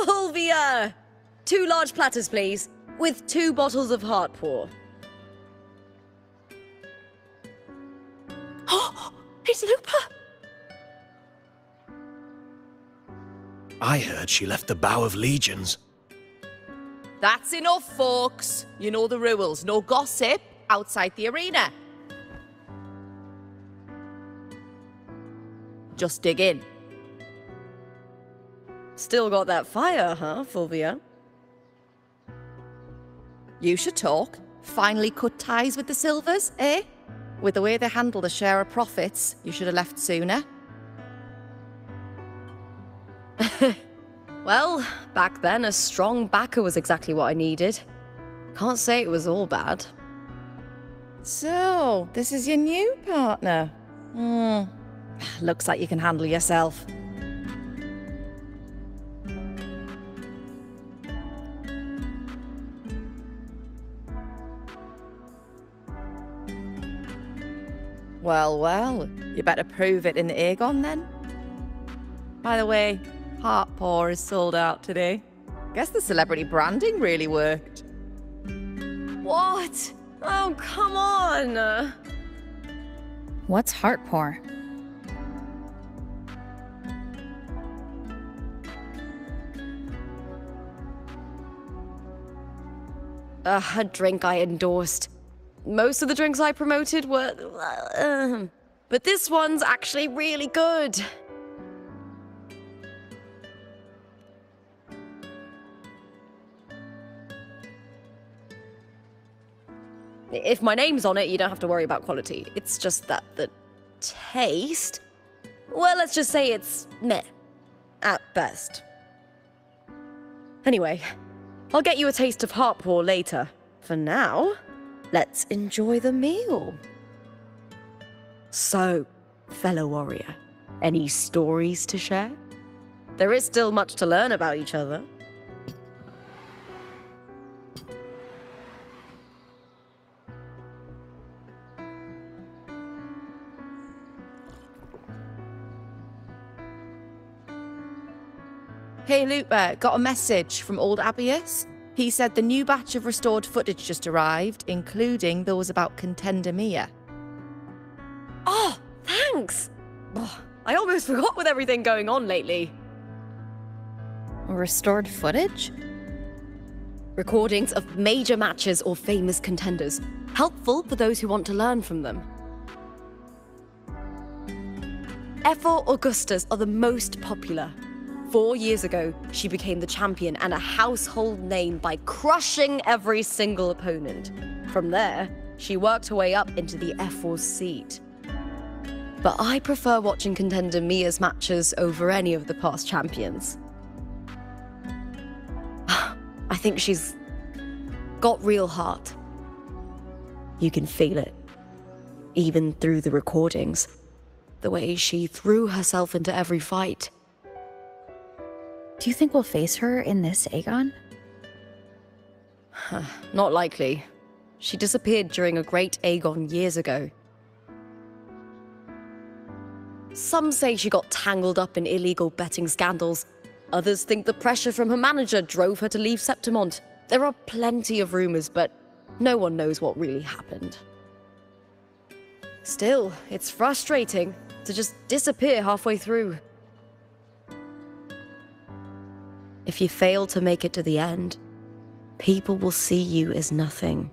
Fulvia! 2 large platters, please, with 2 bottles of heart pour. Oh, it's Lupa! I heard she left the Bow of Legions. That's enough, folks. You know the rules. No gossip outside the arena. Just dig in. Still got that fire, huh, Fulvia? You should talk. Finally cut ties with the Silvers, eh? With the way they handle the share of profits, you should have left sooner. Well, back then, a strong backer was exactly what I needed. Can't say it was all bad. So, this is your new partner. Looks like you can handle yourself. Well, well, you better prove it in the Aegon then. By the way, Heart Pour is sold out today. Guess the celebrity branding really worked. What? Oh, come on! What's heart pour? A drink I endorsed. Most of the drinks I promoted were... but this one's actually really good. If my name's on it, you don't have to worry about quality. It's just that the taste... Well, let's just say it's meh. At best. Anyway, I'll get you a taste of heart pour later. For now, let's enjoy the meal. So, fellow warrior, any stories to share? There is still much to learn about each other. Hey Lupa, got a message from old Abius. He said the new batch of restored footage just arrived, including those about Contender Mia. Oh, thanks! Oh, I almost forgot with everything going on lately. Restored footage? Recordings of major matches or famous contenders. Helpful for those who want to learn from them. Ephor Augustas are the most popular. 4 years ago, she became the champion and a household name by crushing every single opponent. From there, she worked her way up into the Ephor seat. But I prefer watching Contender Mia's matches over any of the past champions. I think she's got real heart. You can feel it, even through the recordings. The way she threw herself into every fight. Do you think we'll face her in this Aegon? Not likely. She disappeared during a great Aegon years ago. Some say she got tangled up in illegal betting scandals. Others think the pressure from her manager drove her to leave Septimont. There are plenty of rumors, but no one knows what really happened. Still, it's frustrating to just disappear halfway through. If you fail to make it to the end, people will see you as nothing.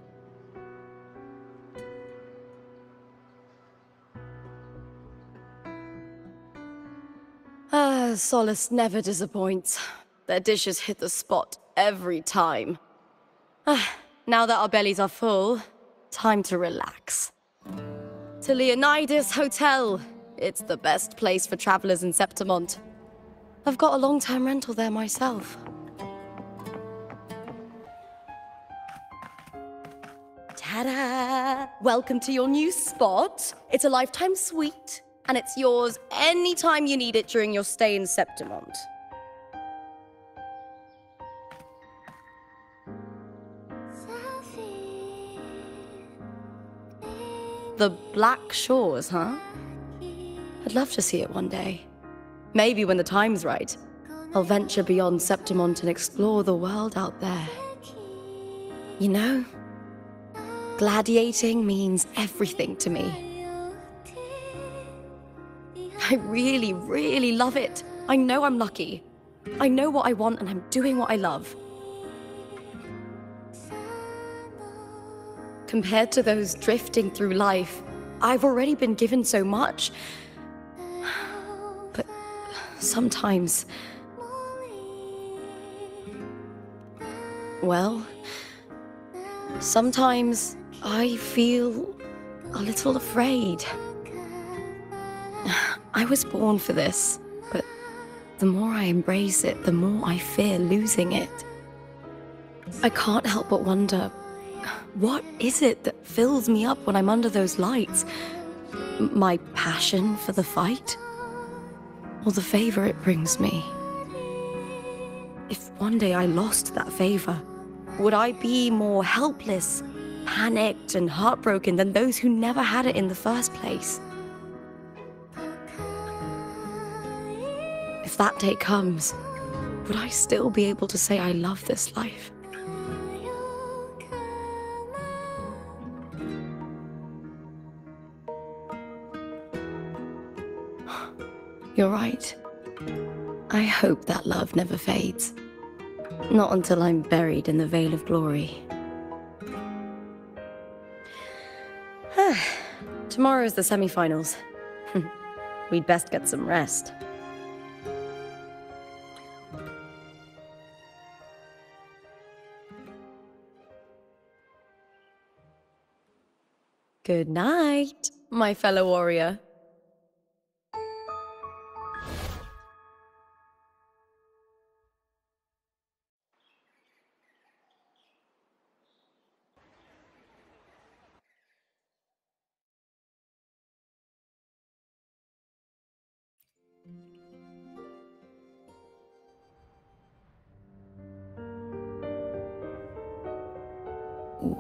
Solace never disappoints. Their dishes hit the spot every time. Now that our bellies are full, time to relax. To Leonidas Hotel. It's the best place for travelers in Septimont. I've got a long-term rental there myself. Ta-da! Welcome to your new spot. It's a lifetime suite, and it's yours anytime you need it during your stay in Septimont. The Black Shores, huh? I'd love to see it one day. Maybe when the time's right. I'll venture beyond Septimont and explore the world out there. You know, gladiating means everything to me. I really, really love it. I know I'm lucky. I know what I want and I'm doing what I love. Compared to those drifting through life, I've already been given so much. But sometimes... well, sometimes I feel a little afraid. I was born for this, but the more I embrace it, the more I fear losing it. I can't help but wonder, what is it that fills me up when I'm under those lights? My passion for the fight? Or the favor it brings me? If one day I lost that favor, would I be more helpless, panicked, and heartbroken than those who never had it in the first place? If that day comes, would I still be able to say I love this life? You're right. I hope that love never fades. Not until I'm buried in the veil of glory. Tomorrow's the semi-finals. We'd best get some rest. Good night, my fellow warrior.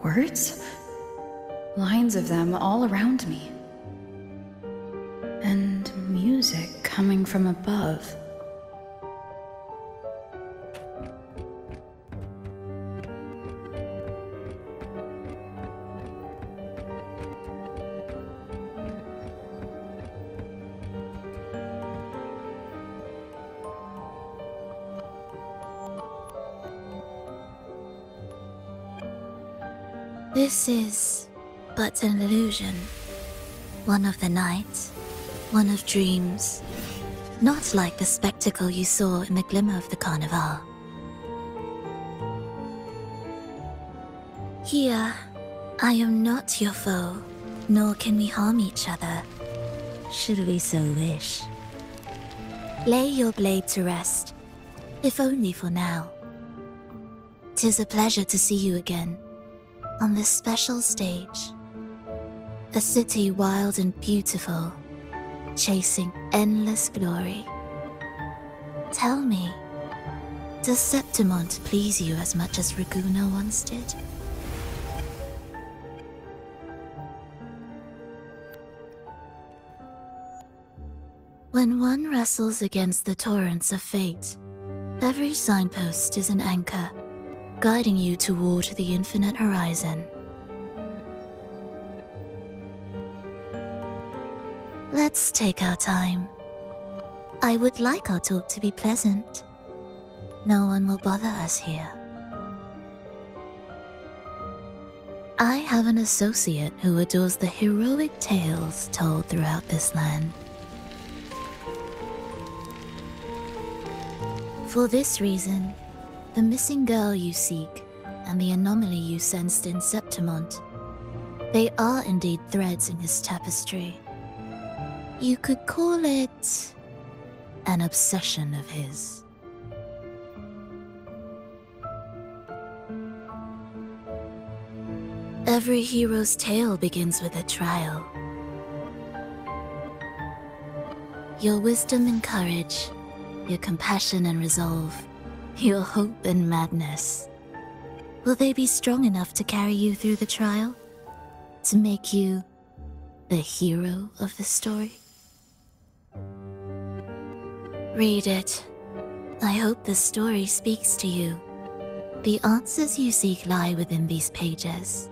Words? Lines of them all around me. And music coming from above. This is but an illusion. One of the night, one of dreams. Not like the spectacle you saw in the glimmer of the carnival. Here, I am not your foe, nor can we harm each other, should we so wish. Lay your blade to rest, if only for now. 'Tis a pleasure to see you again, on this special stage. A city wild and beautiful, chasing endless glory. Tell me, does Septimont please you as much as Raguna once did? When one wrestles against the torrents of fate, every signpost is an anchor, guiding you toward the infinite horizon. Let's take our time. I would like our talk to be pleasant. No one will bother us here. I have an associate who adores the heroic tales told throughout this land. For this reason, the missing girl you seek and the anomaly you sensed in Septimont, they are indeed threads in his tapestry. You could call it an obsession of his. Every hero's tale begins with a trial. Your wisdom and courage, your compassion and resolve, your hope and madness. Will they be strong enough to carry you through the trial? To make you the hero of the story? Read it. I hope the story speaks to you. The answers you seek lie within these pages.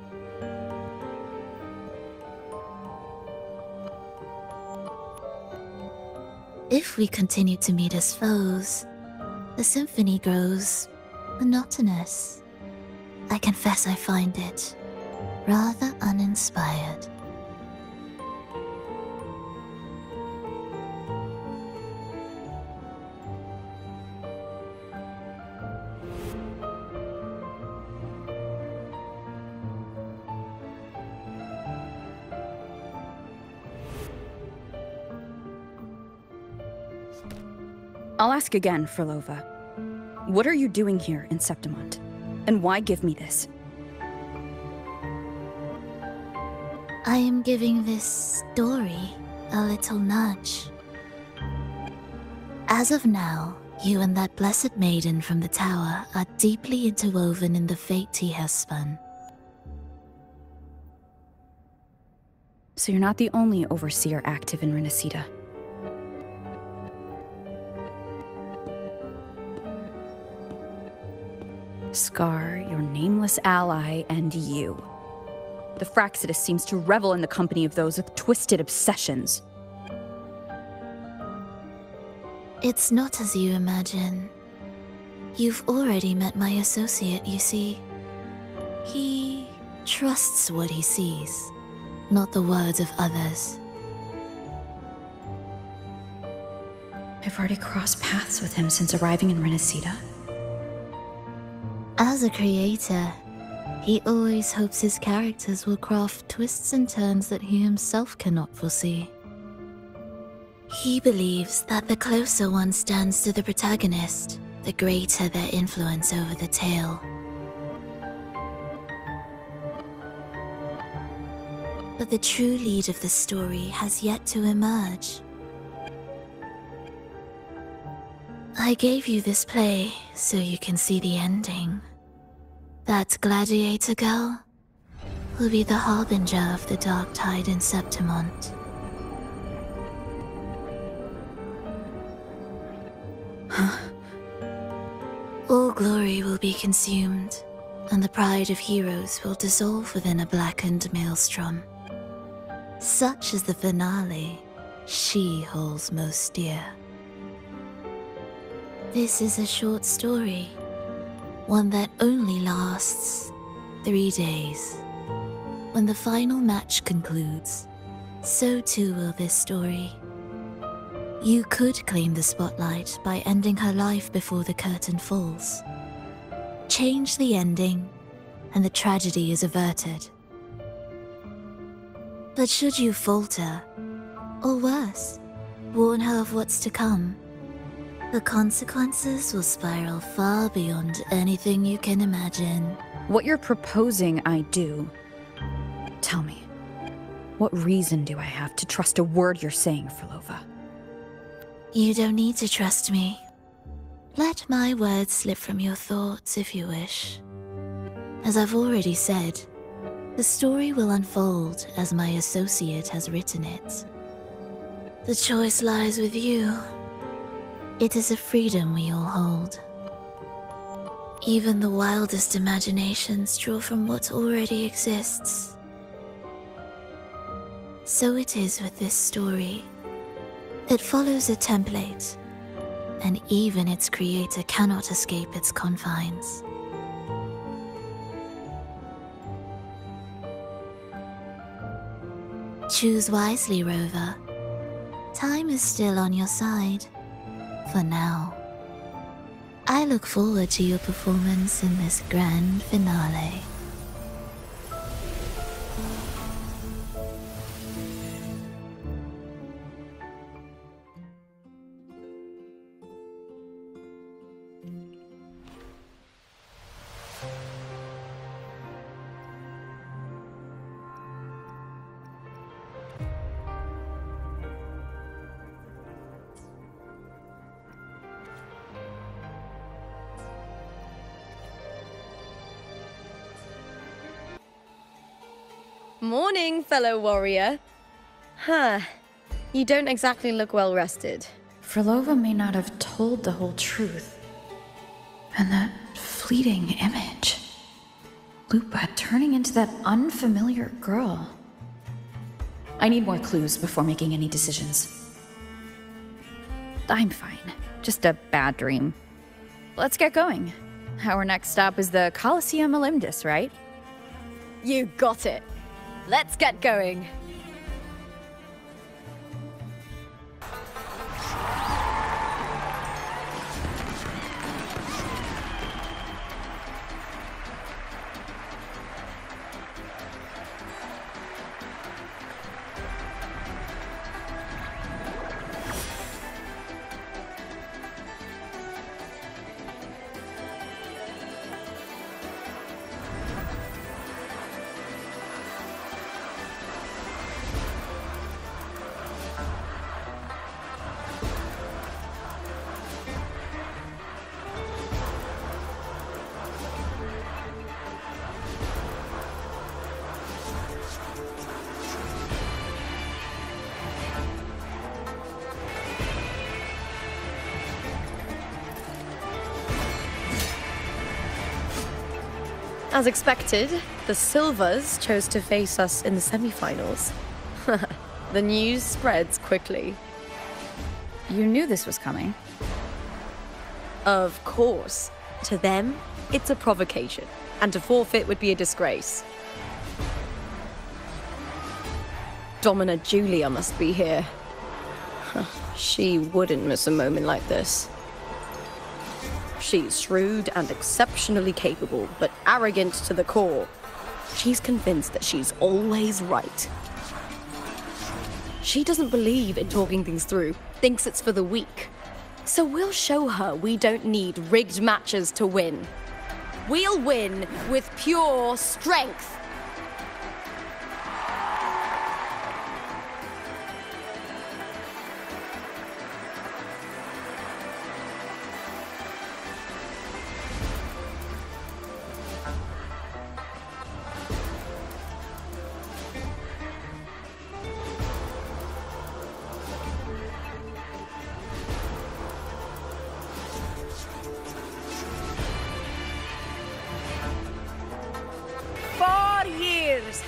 If we continue to meet as foes, the symphony grows monotonous. I confess I find it rather uninspired. I'll ask again, Frolova. What are you doing here in Septimont? And why give me this? I am giving this story a little nudge. As of now, you and that blessed maiden from the tower are deeply interwoven in the fate he has spun. So you're not the only overseer active in Renacida. Scar, your nameless ally, and you. The Fraxidus seems to revel in the company of those with twisted obsessions. It's not as you imagine. You've already met my associate, you see. He trusts what he sees, not the words of others. I've already crossed paths with him since arriving in Renacida. As a creator, he always hopes his characters will craft twists and turns that he himself cannot foresee. He believes that the closer one stands to the protagonist, the greater their influence over the tale. But the true lead of the story has yet to emerge. I gave you this play so you can see the ending. That gladiator girl will be the harbinger of the dark tide in Septimont. All glory will be consumed, and the pride of heroes will dissolve within a blackened maelstrom. Such is the finale she holds most dear. This is a short story, one that only lasts 3 days. When the final match concludes, so too will this story. You could claim the spotlight by ending her life before the curtain falls. Change the ending, and the tragedy is averted. But should you falter, or worse, warn her of what's to come, the consequences will spiral far beyond anything you can imagine. What you're proposing I do. Tell me, what reason do I have to trust a word you're saying, Frolova? You don't need to trust me. Let my words slip from your thoughts if you wish. As I've already said, the story will unfold as my associate has written it. The choice lies with you. It is a freedom we all hold. Even the wildest imaginations draw from what already exists. So it is with this story. It follows a template, and even its creator cannot escape its confines. Choose wisely, Rover. Time is still on your side. For now. I look forward to your performance in this grand finale. Morning, fellow warrior. Huh. You don't exactly look well rested. Frolova may not have told the whole truth, And that fleeting image. Lupa turning into that unfamiliar girl. I need more clues before making any decisions. I'm fine. Just a bad dream. Let's get going. Our next stop is the Colosseum Olympus, right? You got it. Let's get going. As expected, the Silvers chose to face us in the semi-finals. The news spreads quickly. You knew this was coming. Of course. To them, it's a provocation, and to forfeit would be a disgrace. Domina Julia must be here. She wouldn't miss a moment like this. She's shrewd and exceptionally capable, but arrogant to the core. She's convinced that she's always right. She doesn't believe in talking things through, thinks it's for the weak. So we'll show her we don't need rigged matches to win. We'll win with pure strength.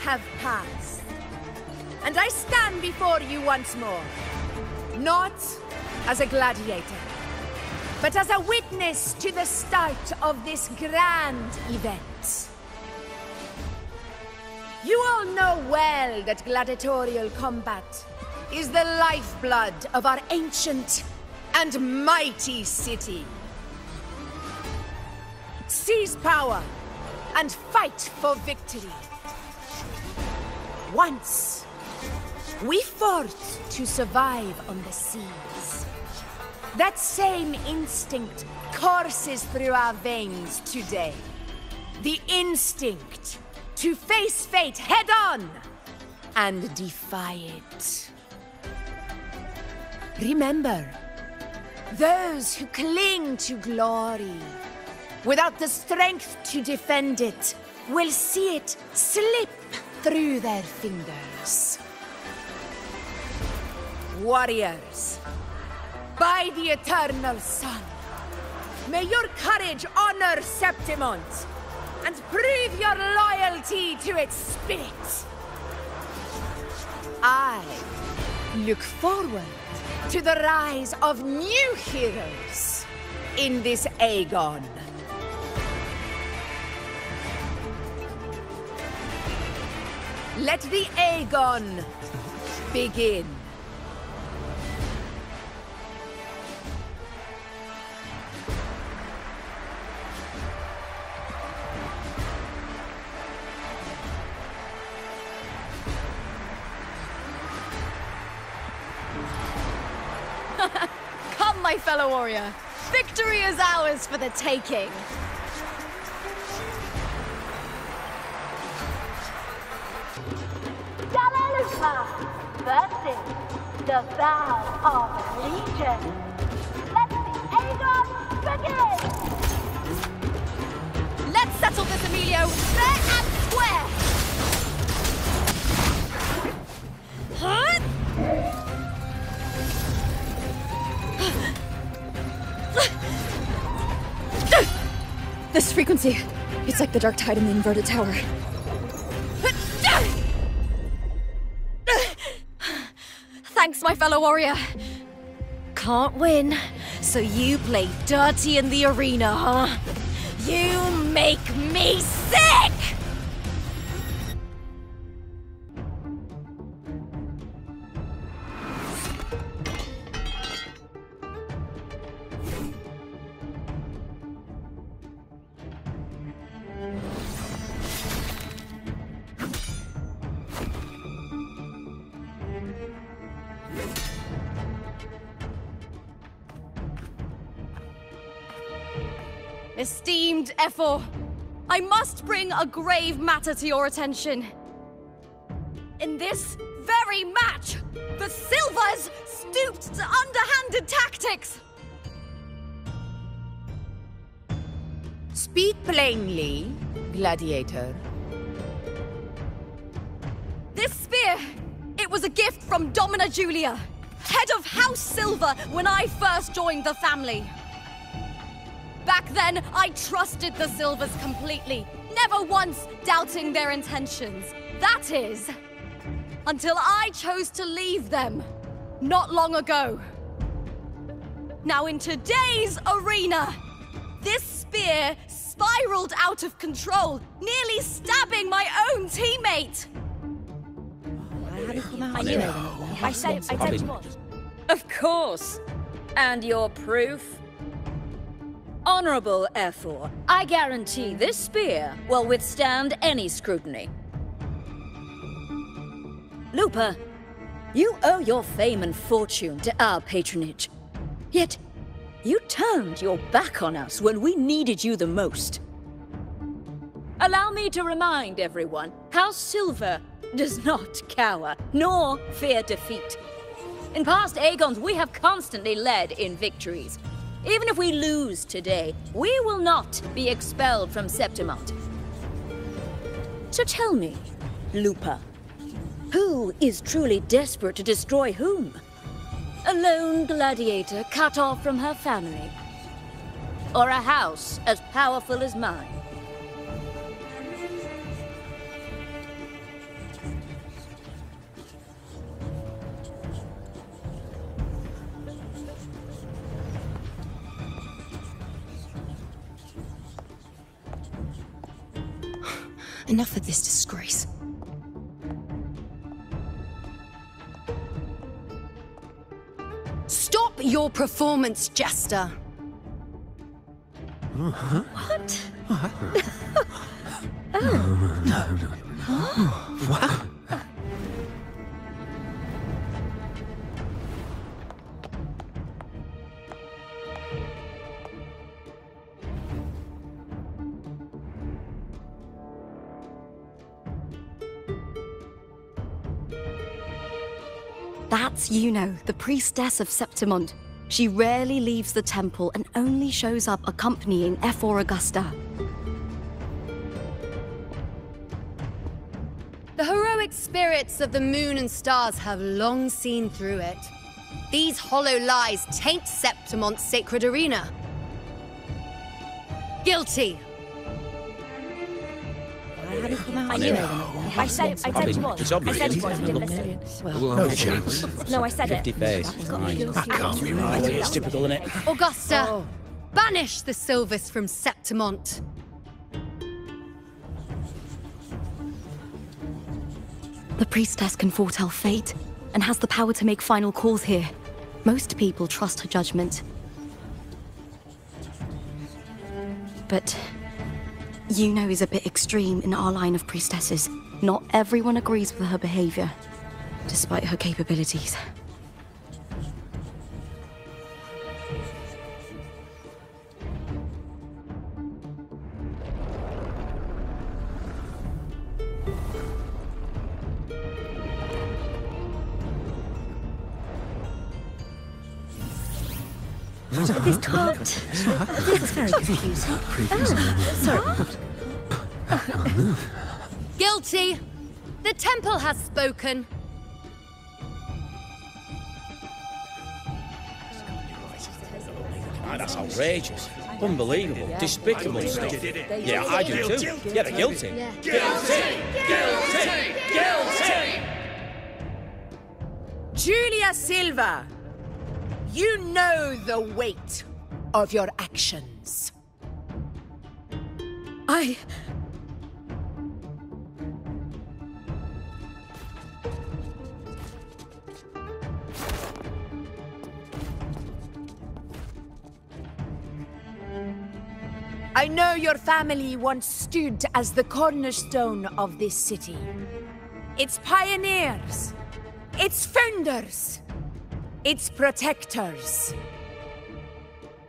Have passed, and I stand before you once more, not as a gladiator, but as a witness to the start of this grand event. You all know well that gladiatorial combat is the lifeblood of our ancient and mighty city. Seize power and fight for victory. Once, we fought to survive on the seas. That same instinct courses through our veins today. The instinct to face fate head-on and defy it. Remember, those who cling to glory without the strength to defend it will see it slip through their fingers. Warriors, by the eternal sun, may your courage honor Septimont and prove your loyalty to its spirit. I look forward to the rise of new heroes in this Aegon. Let the Aegon begin. Come, my fellow warrior. Victory is ours for the taking. Versus the vow of allegiance. Let the Aegon begin! Let's settle this, Emilio, fair and square! Huh? This frequency, it's like the dark tide in the inverted tower. Thanks, my fellow warrior. Can't win, so you play dirty in the arena, huh? You make me sick! Esteemed Ephor, I must bring a grave matter to your attention. In this very match, the Silvers stooped to underhanded tactics. Speak plainly, gladiator. This spear, it was a gift from Domina Julia, head of House Silver when I first joined the family. Back then, I trusted the Silvers completely, never once doubting their intentions. That is, until I chose to leave them, not long ago. Now in today's arena, this spear spiraled out of control, nearly stabbing my own teammate. I knew it. I said it was. Of course. And your proof? Honorable Ephor, I guarantee this spear will withstand any scrutiny. Lupa, you owe your fame and fortune to our patronage. Yet, you turned your back on us when we needed you the most. Allow me to remind everyone, House Silver does not cower, nor fear defeat. In past Aegons, we have constantly led in victories. Even if we lose today, we will not be expelled from Septimont. So tell me, Lupa, who is truly desperate to destroy whom? A lone gladiator cut off from her family? Or a house as powerful as mine? Enough of this disgrace. Stop your performance, Jester! What? What? That's Yuno, the priestess of Septimont. She rarely leaves the temple and only shows up accompanying Ephor Augusta. The heroic spirits of the moon and stars have long seen through it. These hollow lies taint Septimont's sacred arena. Guilty. I knew it. I said it was. It's I said obvious. it was. You didn't listen. No chance. No, I said it. 50 face. That can't be right. It's typical, isn't it? Augusta, banish the Silvers from Septimont. The priestess can foretell fate and has the power to make final calls here. Most people trust her judgment. But Yuno is a bit extreme in our line of priestesses. Not everyone agrees with her behavior, despite her capabilities. This talked. This is very confusing. Sorry. Guilty! The temple has spoken. That's outrageous. Unbelievable, despicable stuff. Yeah, I do too. Yeah, they're guilty. Guilty! Julia Silva, you know the weight of your actions. I know your family once stood as the cornerstone of this city. Its pioneers, its founders, its protectors.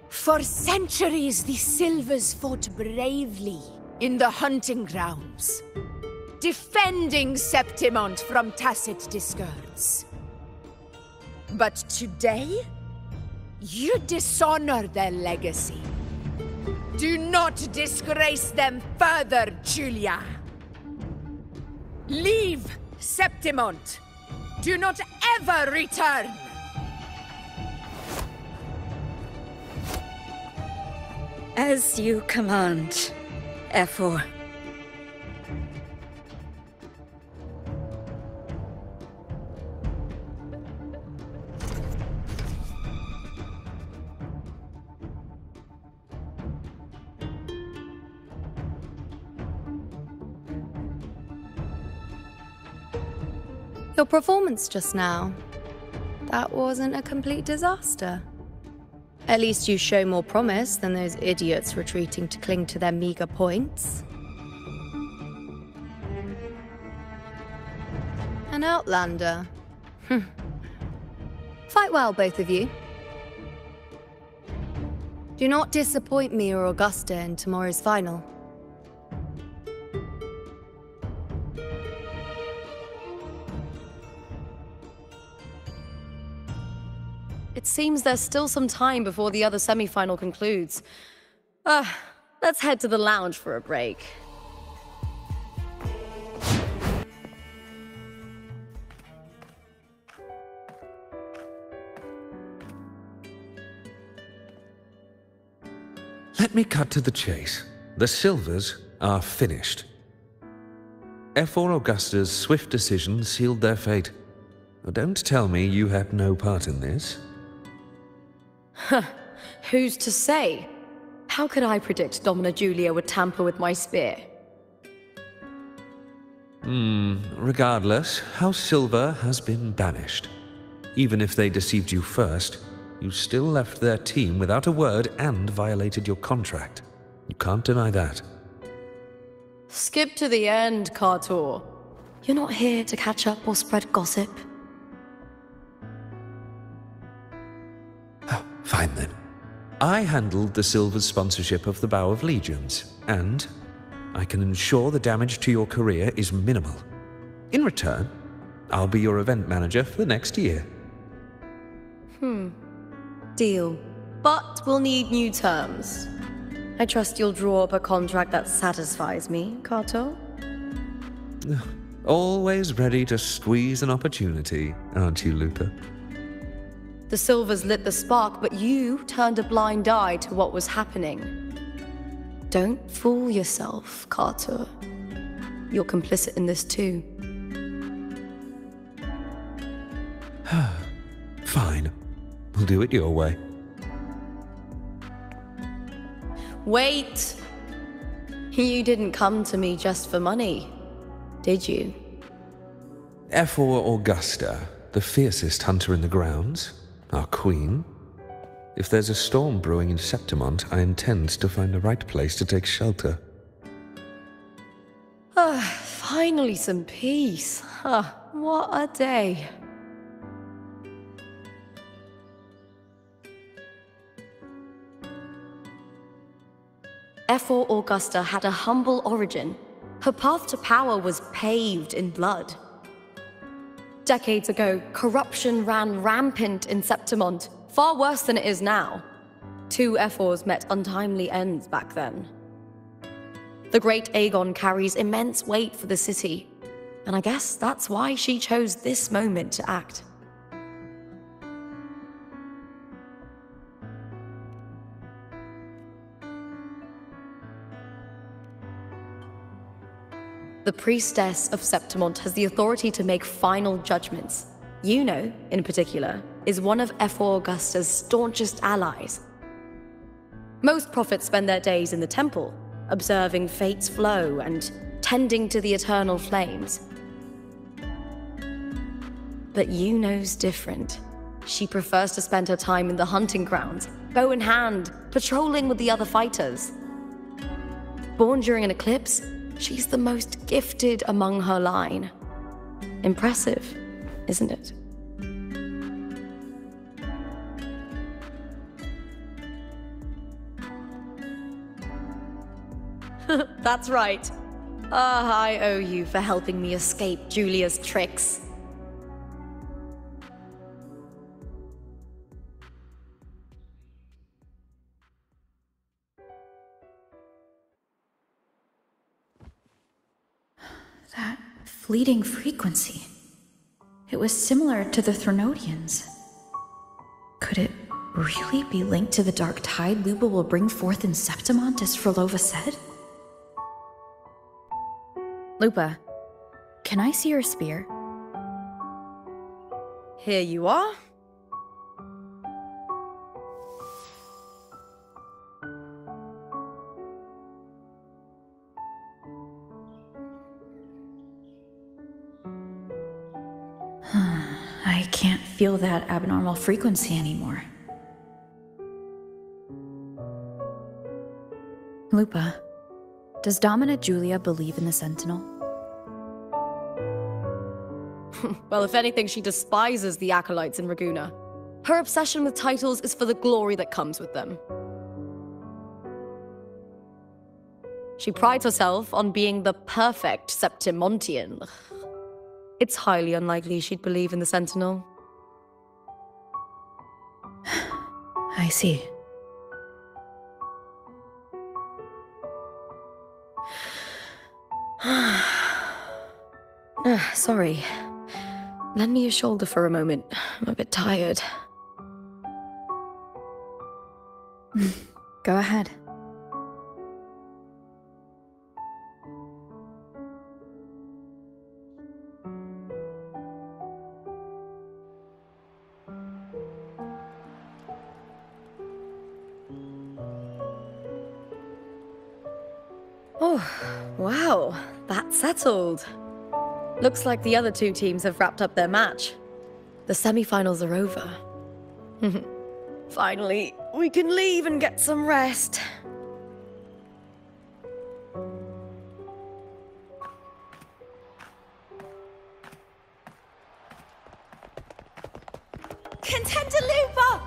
For centuries, the Silvers fought bravely in the hunting grounds, defending Septimont from tacit discords. But today, you dishonor their legacy. Do not disgrace them further, Julia. Leave Septimont. Do not ever return. As you command, Ephor. Your performance just now, that wasn't a complete disaster. At least you show more promise than those idiots retreating to cling to their meager points. An outlander. Fight well, both of you. Do not disappoint me or Augusta in tomorrow's final. It seems there's still some time before the other semi-final concludes. Let's head to the lounge for a break. Let me cut to the chase. The Silvers are finished. Ephor Augusta's swift decision sealed their fate. Don't tell me you had no part in this. Who's to say? How could I predict Domina Julia would tamper with my spear? Regardless, House Silver has been banished. Even if they deceived you first, you still left their team without a word and violated your contract. You can't deny that. Skip to the end, Kartor. You're not here to catch up or spread gossip. Fine then. I handled the Silver's sponsorship of the Bow of Legions, and I can ensure the damage to your career is minimal. In return, I'll be your event manager for the next year. Deal. But we'll need new terms. I trust you'll draw up a contract that satisfies me, Kartor? Always ready to squeeze an opportunity, aren't you, Lupa? The Silvers lit the spark, but you turned a blind eye to what was happening. Don't fool yourself, Kartor. You're complicit in this too. Fine. We'll do it your way. Wait! You didn't come to me just for money, did you? Ephor Augusta, the fiercest hunter in the grounds, our queen. If there's a storm brewing in Septimont, I intend to find the right place to take shelter. Finally some peace. What a day. Ephor Augusta had a humble origin. Her path to power was paved in blood. Decades ago, corruption ran rampant in Septimont, far worse than it is now. Two Ephors met untimely ends back then. The great Aegon carries immense weight for the city, and I guess that's why she chose this moment to act. The priestess of Septimont has the authority to make final judgments. Juno, in particular, is one of Ephor Augusta's staunchest allies. Most prophets spend their days in the temple, observing fate's flow and tending to the eternal flames. But Juno's different. She prefers to spend her time in the hunting grounds, bow in hand, patrolling with the other fighters. Born during an eclipse, she's the most gifted among her line. Impressive, isn't it? That's right. I owe you for helping me escape Julia's tricks. That fleeting frequency. It was similar to the Threnodians. Could it really be linked to the dark tide Lupa will bring forth in Septimont, as Frolova said? Lupa, can I see your spear? Here you are. I can't feel that abnormal frequency anymore. Lupa, does Domina Julia believe in the Sentinel? Well, if anything, she despises the acolytes in Raguna. Her obsession with titles is for the glory that comes with them. She prides herself on being the perfect Septimontian. It's highly unlikely she'd believe in the Sentinel. I see. Sorry. Lend me your shoulder for a moment. I'm a bit tired. Go ahead. Oh, wow. That's settled. Looks like the other two teams have wrapped up their match. The semi-finals are over. Finally, we can leave and get some rest. Contender Lupa!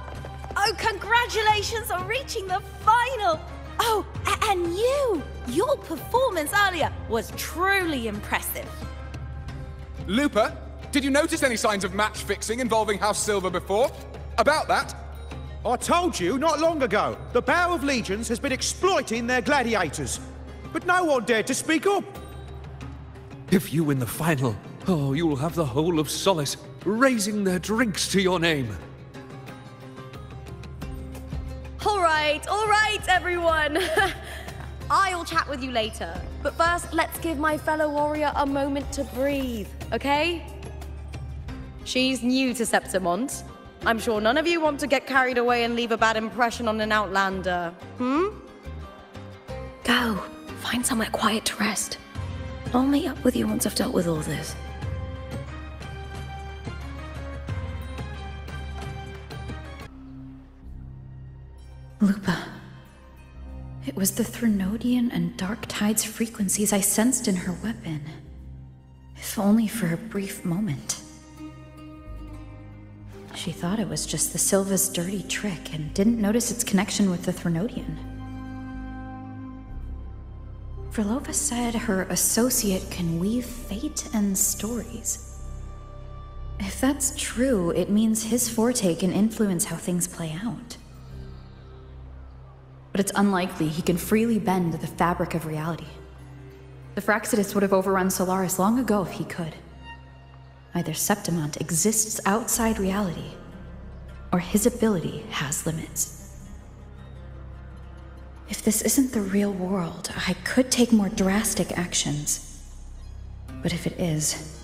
Oh, congratulations on reaching the final! Oh, and your performance earlier was truly impressive. Lupa, did you notice any signs of match fixing involving House Silver before? About that? I told you not long ago, the Bow of Legions has been exploiting their gladiators. But no one dared to speak up. If you win the final, oh, you'll have the whole of Solace raising their drinks to your name. All right, everyone. I'll chat with you later. But first, let's give my fellow warrior a moment to breathe, okay? She's new to Septimont. I'm sure none of you want to get carried away and leave a bad impression on an outlander, Go. Find somewhere quiet to rest. I'll meet up with you once I've dealt with all this. Lupa. It was the Threnodian and Dark Tide's frequencies I sensed in her weapon. If only for a brief moment. She thought it was just the Silva's dirty trick and didn't notice its connection with the Threnodian. Frolova said her associate can weave fate and stories. If that's true, it means his forte can influence how things play out. But it's unlikely he can freely bend the fabric of reality. The Fraxidus would have overrun Solaris long ago if he could. Either Septimont exists outside reality, or his ability has limits. If this isn't the real world, I could take more drastic actions. But if it is,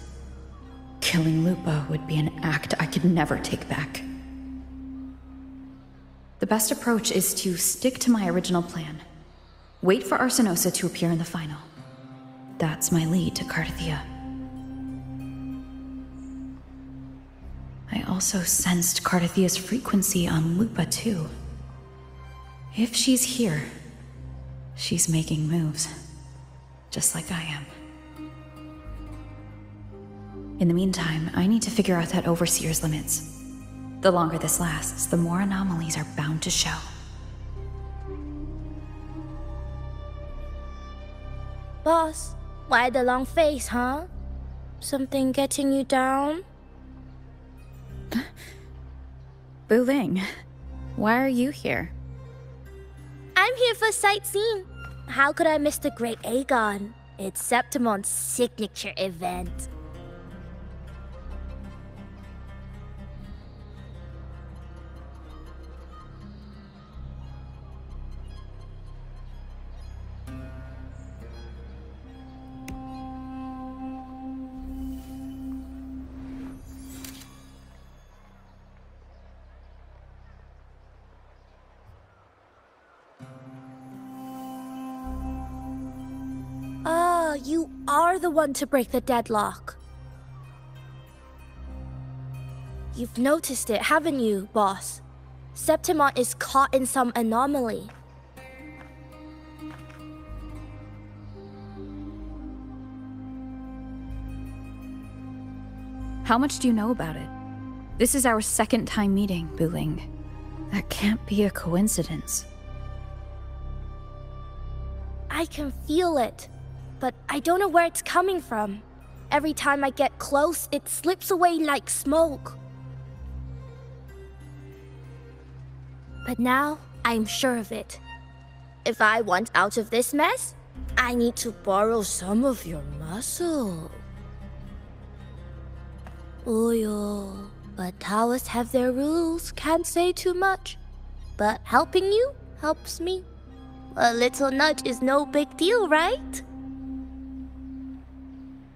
killing Lupa would be an act I could never take back. The best approach is to stick to my original plan. Wait for Arsenosa to appear in the final. That's my lead to Carthia. I also sensed Carthia's frequency on Lupa too. If she's here, she's making moves, just like I am. In the meantime, I need to figure out that Overseer's limits. The longer this lasts, the more anomalies are bound to show. Boss, why the long face, huh? Something getting you down? Buling, why are you here? I'm here for sightseeing. How could I miss the Great Aegon? It's Septimon's signature event. Ah, you are the one to break the deadlock. You've noticed it, haven't you, boss? Septimon is caught in some anomaly. How much do you know about it? This is our second time meeting, Buling. That can't be a coincidence. I can feel it, but I don't know where it's coming from. Every time I get close, it slips away like smoke. But now, I'm sure of it. If I want out of this mess, I need to borrow some of your muscle. Oyo, but Taoists have their rules, can't say too much. But helping you helps me. A little nudge is no big deal, right?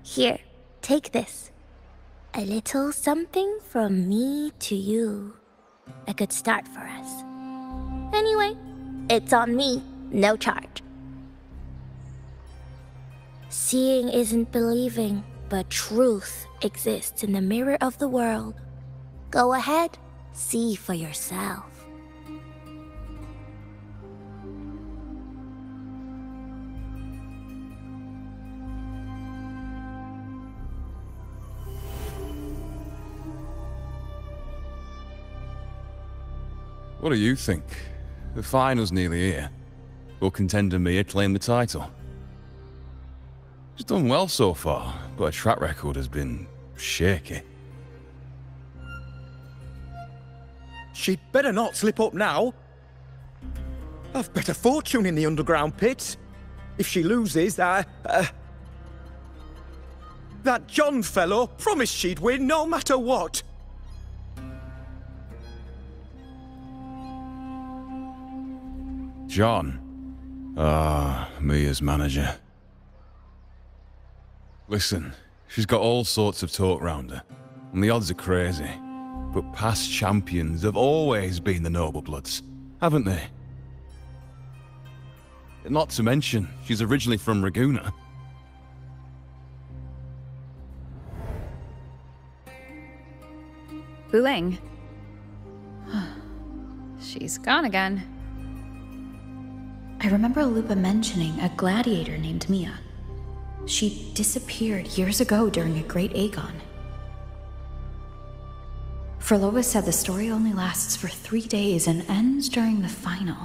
Here, take this. A little something from me to you. A good start for us. Anyway, it's on me, no charge. Seeing isn't believing, but truth exists in the mirror of the world. Go ahead, see for yourself. What do you think? The final's nearly here. Will contender Mia claim the title? She's done well so far, but her track record has been shaky. She'd better not slip up now. I've better fortune in the underground pits. If she loses, that John fellow promised she'd win no matter what. John? Ah, Mia's manager. Listen, she's got all sorts of talk round her, and the odds are crazy. But past champions have always been the noble bloods, haven't they? Not to mention, she's originally from Raguna. Buling. She's gone again. I remember Lupa mentioning a gladiator named Mia. She disappeared years ago during a Great Aegon. Frolova said the story only lasts for 3 days and ends during the final.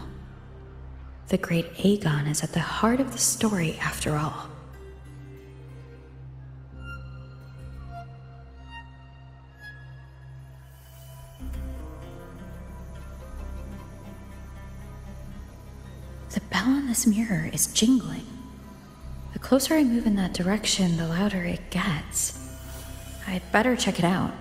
The Great Aegon is at the heart of the story after all. The bell on this mirror is jingling. The closer I move in that direction, the louder it gets. I'd better check it out.